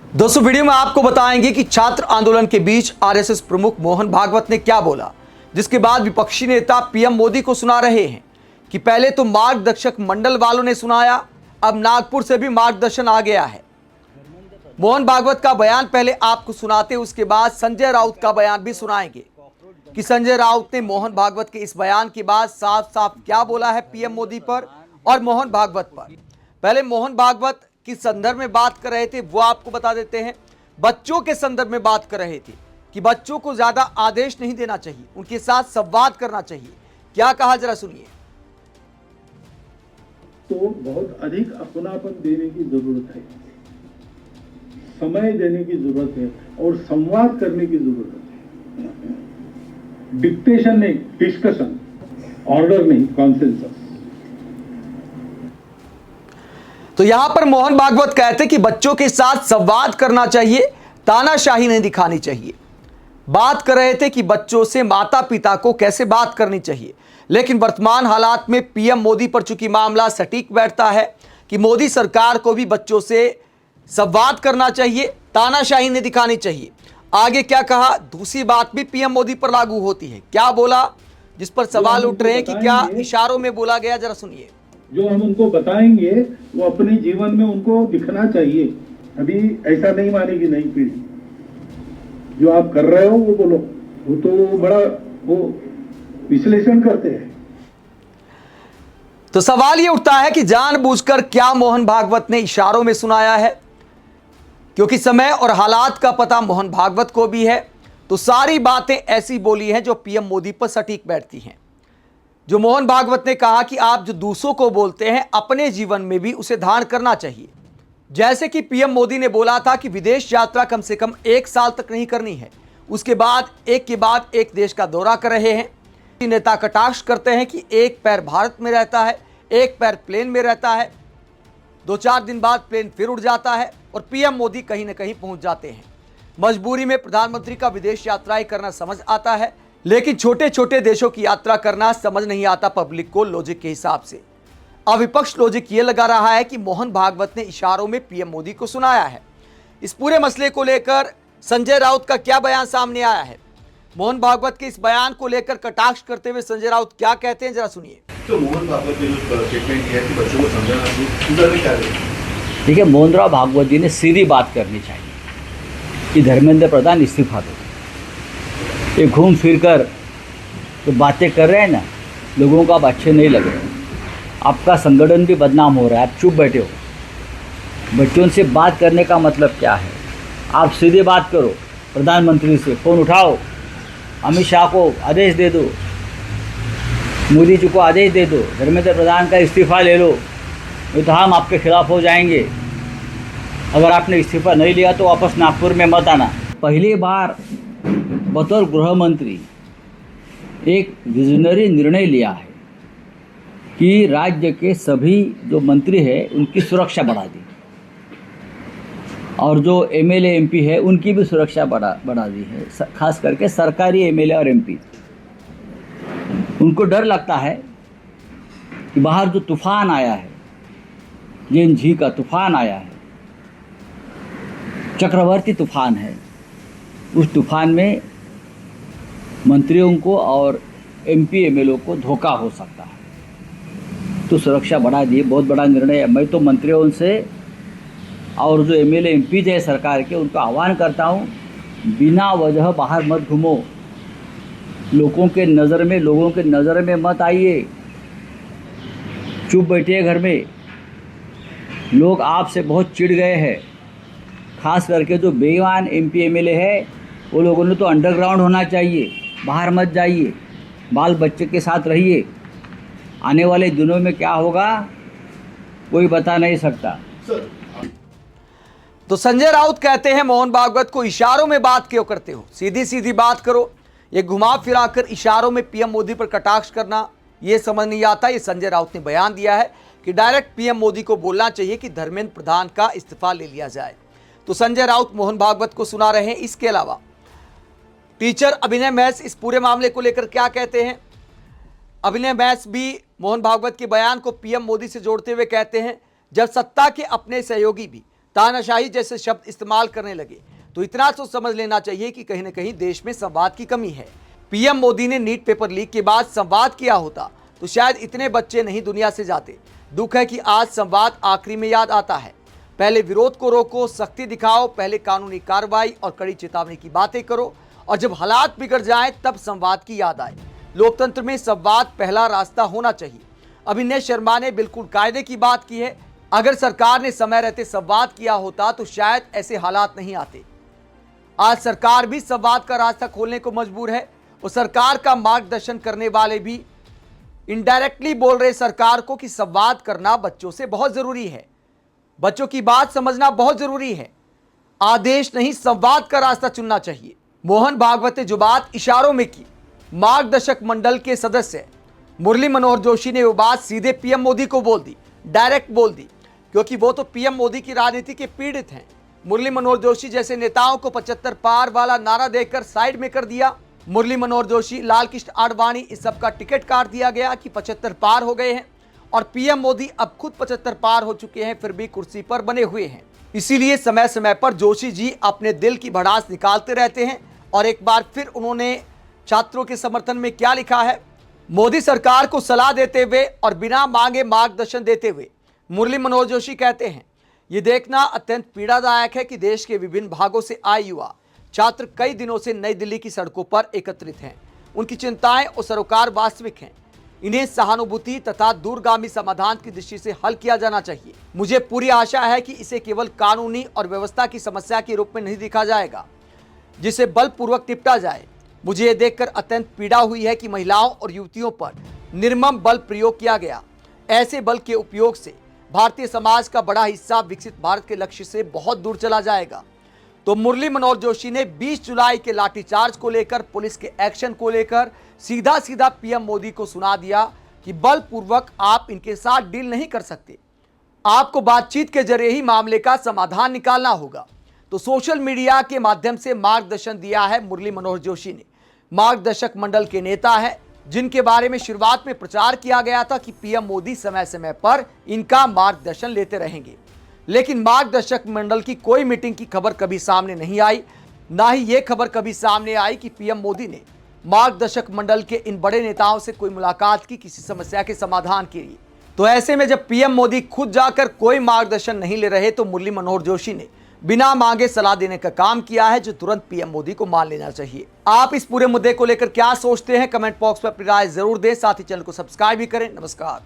दोस्तों, वीडियो में आपको बताएंगे कि छात्र आंदोलन के बीच आरएसएस प्रमुख मोहन भागवत ने क्या बोला, जिसके बाद विपक्षी नेता पीएम मोदी को सुना रहे हैं कि पहले तो मार्गदर्शक मंडल वालों ने सुनाया, अब नागपुर से भी मार्गदर्शन आ गया है। मोहन भागवत का बयान पहले आपको सुनाते, उसके बाद संजय राउत का बयान भी सुनाएंगे कि संजय राउत ने मोहन भागवत के इस बयान के बाद साफ साफ क्या बोला है पीएम मोदी पर और मोहन भागवत पर। पहले मोहन भागवत किस संदर्भ में बात कर रहे थे वो आपको बता देते हैं। बच्चों के संदर्भ में बात कर रहे थे कि बच्चों को ज्यादा आदेश नहीं देना चाहिए, उनके साथ संवाद करना चाहिए। क्या कहा, जरा सुनिए। तो बहुत अधिक अपनापन देने की जरूरत है, समय देने की जरूरत है और संवाद करने की जरूरत है। डिक्टेशन नहीं, डिस्कशन, ऑर्डर नहीं, कॉन्सेंसस। तो यहां पर मोहन भागवत कहते कि बच्चों के साथ संवाद करना चाहिए, तानाशाही नहीं दिखानी चाहिए। बात कर रहे थे कि बच्चों से माता पिता को कैसे बात करनी चाहिए, लेकिन वर्तमान हालात में पीएम मोदी पर चूंकि मामला सटीक बैठता है कि मोदी सरकार को भी बच्चों से संवाद करना चाहिए, तानाशाही नहीं दिखानी चाहिए। आगे क्या कहा, दूसरी बात भी पीएम मोदी पर लागू होती है। क्या बोला, जिस पर सवाल उठ रहे हैं कि क्या इशारों में बोला गया, जरा सुनिए। जो हम उनको बताएंगे वो अपने जीवन में उनको दिखना चाहिए। अभी ऐसा नहीं मानेगी नई पीढ़ी। जो आप कर रहे हो वो बोलो, वो तो बड़ा वो विश्लेषण करते हैं। तो सवाल ये उठता है कि जानबूझकर क्या मोहन भागवत ने इशारों में सुनाया है, क्योंकि समय और हालात का पता मोहन भागवत को भी है। तो सारी बातें ऐसी बोली हैं जो पीएम मोदी पर सटीक बैठती हैं। जो मोहन भागवत ने कहा कि आप जो दूसरों को बोलते हैं अपने जीवन में भी उसे धारण करना चाहिए। जैसे कि पीएम मोदी ने बोला था कि विदेश यात्रा कम से कम 1 साल तक नहीं करनी है, उसके बाद एक के बाद एक देश का दौरा कर रहे हैं। नेता कटाक्ष करते हैं कि एक पैर भारत में रहता है, एक पैर प्लेन में रहता है, 2-4 दिन बाद प्लेन फिर उड़ जाता है और पीएम मोदी कहीं ना कहीं पहुंच जाते हैं। मजबूरी में प्रधानमंत्री का विदेश यात्राएं करना समझ आता है, लेकिन छोटे छोटे देशों की यात्रा करना समझ नहीं आता पब्लिक को लॉजिक के हिसाब से। अब विपक्ष लॉजिक ये लगा रहा है कि मोहन भागवत ने इशारों में पीएम मोदी को सुनाया है। इस पूरे मसले को लेकर संजय राउत का क्या बयान सामने आया है, मोहन भागवत के इस बयान को लेकर कटाक्ष करते हुए संजय राउत क्या कहते हैं, जरा सुनिए। तो मोहन भागवत ने जो स्टेटमेंट किया कि बच्चों को समझाना चाहिए, देखिए, मोहन राव भागवत जी ने सीधी बात करनी चाहिए कि धर्मेंद्र प्रधान इस्तीफा दो। ये घूम फिर कर तो बातें कर रहे हैं ना, लोगों को अब अच्छे नहीं लग रहे। आपका संगठन भी बदनाम हो रहा है, आप चुप बैठे हो। बच्चों से बात करने का मतलब क्या है? आप सीधे बात करो, प्रधानमंत्री से फ़ोन उठाओ, अमित शाह को आदेश दे दो, मोदी जी को आदेश दे दो, धर्मेंद्र प्रधान का इस्तीफा ले लो, नहीं तो हम आपके खिलाफ हो जाएंगे। अगर आपने इस्तीफा नहीं लिया तो वापस नागपुर में मत आना। पहली बार बतौर गृह मंत्री एक विजनरी निर्णय लिया है कि राज्य के सभी जो मंत्री हैं उनकी सुरक्षा बढ़ा दी और जो एमएलए एमपी है उनकी भी सुरक्षा बढ़ा दी है। खास करके सरकारी एमएलए और एमपी, उनको डर लगता है कि बाहर जो तूफान आया है, जेएनजी का तूफान आया है, चक्रवर्ती तूफान है, उस तूफान में मंत्रियों को और एमपी एमएलए को धोखा हो सकता है। तो सुरक्षा बढ़ा दी, बहुत बड़ा निर्णय है। मैं तो मंत्रियों से और जो एमएलए एमपी है सरकार के, उनको आह्वान करता हूँ, बिना वजह बाहर मत घूमो, लोगों के नज़र में मत आइए, चुप बैठिए घर में। लोग आपसे बहुत चिढ़ गए हैं, खास करके जो बेईमान एमपी एमएलए है, वो लोगों ने तो अंडरग्राउंड होना चाहिए, बाहर मत जाइए, बाल बच्चे के साथ रहिए। आने वाले दिनों में क्या होगा कोई बता नहीं सकता। तो संजय राउत कहते हैं मोहन भागवत को इशारों में बात क्यों करते हो, सीधी सीधी बात करो। ये घुमा फिरा कर इशारों में पीएम मोदी पर कटाक्ष करना ये समझ नहीं आता। ये संजय राउत ने बयान दिया है कि डायरेक्ट पीएम मोदी को बोलना चाहिए कि धर्मेंद्र प्रधान का इस्तीफा ले लिया जाए। तो संजय राउत मोहन भागवत को सुना रहे हैं। इसके अलावा टीचर अभिनय मैस इस पूरे मामले को लेकर क्या कहते हैं। अभिनय मैस भी मोहन भागवत के बयान को पीएम मोदी से जोड़ते हुए कहते हैं, जब सत्ता के अपने सहयोगी भी तानाशाही जैसे शब्द इस्तेमाल करने लगे तो इतना तो समझ लेना चाहिए कि कहीं ना कहीं देश में संवाद की कमी है। पीएम मोदी ने नीट पेपर लीक के बाद संवाद किया होता तो शायद इतने बच्चे नहीं दुनिया से जाते। दुख है कि आज संवाद आखिरी में याद आता है। पहले विरोध को रोको, सख्ती दिखाओ, पहले कानूनी कार्रवाई और कड़ी चेतावनी की बातें करो, और जब हालात बिगड़ जाएं तब संवाद की याद आए। लोकतंत्र में संवाद पहला रास्ता होना चाहिए। अभिनय शर्मा ने बिल्कुल कायदे की बात की है। अगर सरकार ने समय रहते संवाद किया होता तो शायद ऐसे हालात नहीं आते। आज सरकार भी संवाद का रास्ता खोलने को मजबूर है और सरकार का मार्गदर्शन करने वाले भी इनडायरेक्टली बोल रहे सरकार को कि संवाद करना बच्चों से बहुत जरूरी है, बच्चों की बात समझना बहुत जरूरी है। आदेश नहीं, संवाद का रास्ता चुनना चाहिए। मोहन भागवत ने जो बात इशारों में की, मार्गदर्शक मंडल के सदस्य मुरली मनोहर जोशी ने वो बात सीधे पीएम मोदी को बोल दी, डायरेक्ट बोल दी, क्योंकि वो तो पीएम मोदी की राजनीति के पीड़ित हैं। मुरली मनोहर जोशी जैसे नेताओं को 75 पार वाला नारा देकर साइड में कर दिया। मुरली मनोहर जोशी, लाल कृष्ण आडवाणी, इस सब का टिकट काट दिया गया कि 75 पार हो गए हैं, और पीएम मोदी अब खुद 75 पार हो चुके हैं, फिर भी कुर्सी पर बने हुए हैं। इसीलिए समय समय पर जोशी जी अपने दिल की भड़ास निकालते रहते हैं। और एक बार फिर उन्होंने छात्रों के समर्थन में क्या लिखा है। मोदी सरकार को सलाह देते हुए और बिना मांगे मार्गदर्शन देते हुए मुरली मनोहर जोशी कहते हैं, ये देखना अत्यंत पीड़ादायक है कि देश के विभिन्न भागों से आए युवा छात्र कई दिनों से नई दिल्ली की सड़कों पर एकत्रित हैं। उनकी चिंताएं और सरोकार वास्तविक हैं। इन्हें सहानुभूति तथा दूरगामी समाधान की दृष्टि से हल किया जाना चाहिए। मुझे पूरी आशा है कि इसे केवल कानूनी और व्यवस्था की समस्या के रूप में नहीं देखा जाएगा जिसे बलपूर्वक निपटा जाए। मुझे यह देखकर अत्यंत पीड़ा हुई है कि महिलाओं और युवतियों पर निर्मम बल प्रयोग किया गया। ऐसे बल के उपयोग से भारतीय समाज का बड़ा हिस्सा विकसित भारत के लक्ष्य से बहुत दूर चला जाएगा। तो मुरली मनोहर जोशी ने 20 जुलाई के लाठीचार्ज को लेकर, पुलिस के एक्शन को लेकर सीधा सीधा पीएम मोदी को सुना दिया कि बलपूर्वक आप इनके साथ डील नहीं कर सकते, आपको बातचीत के जरिए ही मामले का समाधान निकालना होगा। तो सोशल मीडिया के माध्यम से मार्गदर्शन दिया है मुरली मनोहर जोशी ने। मार्गदर्शक मंडल के नेता है जिनके बारे में शुरुआत में प्रचार किया गया था कि पीएम मोदी समय समय पर इनका मार्गदर्शन लेते रहेंगे, लेकिन मार्गदर्शक मंडल की कोई मीटिंग की खबर कभी सामने नहीं आई। ना ही यह खबर कभी सामने आई कि पीएम मोदी ने मार्गदर्शक मंडल के इन बड़े नेताओं से कोई मुलाकात की किसी समस्या के समाधान के लिए। तो ऐसे में जब पीएम मोदी खुद जाकर कोई मार्गदर्शन नहीं ले रहे तो मुरली मनोहर जोशी ने बिना मांगे सलाह देने का काम किया है, जो तुरंत पीएम मोदी को मान लेना चाहिए। आप इस पूरे मुद्दे को लेकर क्या सोचते हैं, कमेंट बॉक्स में अपनी राय जरूर दें। साथ ही चैनल को सब्सक्राइब भी करें। नमस्कार।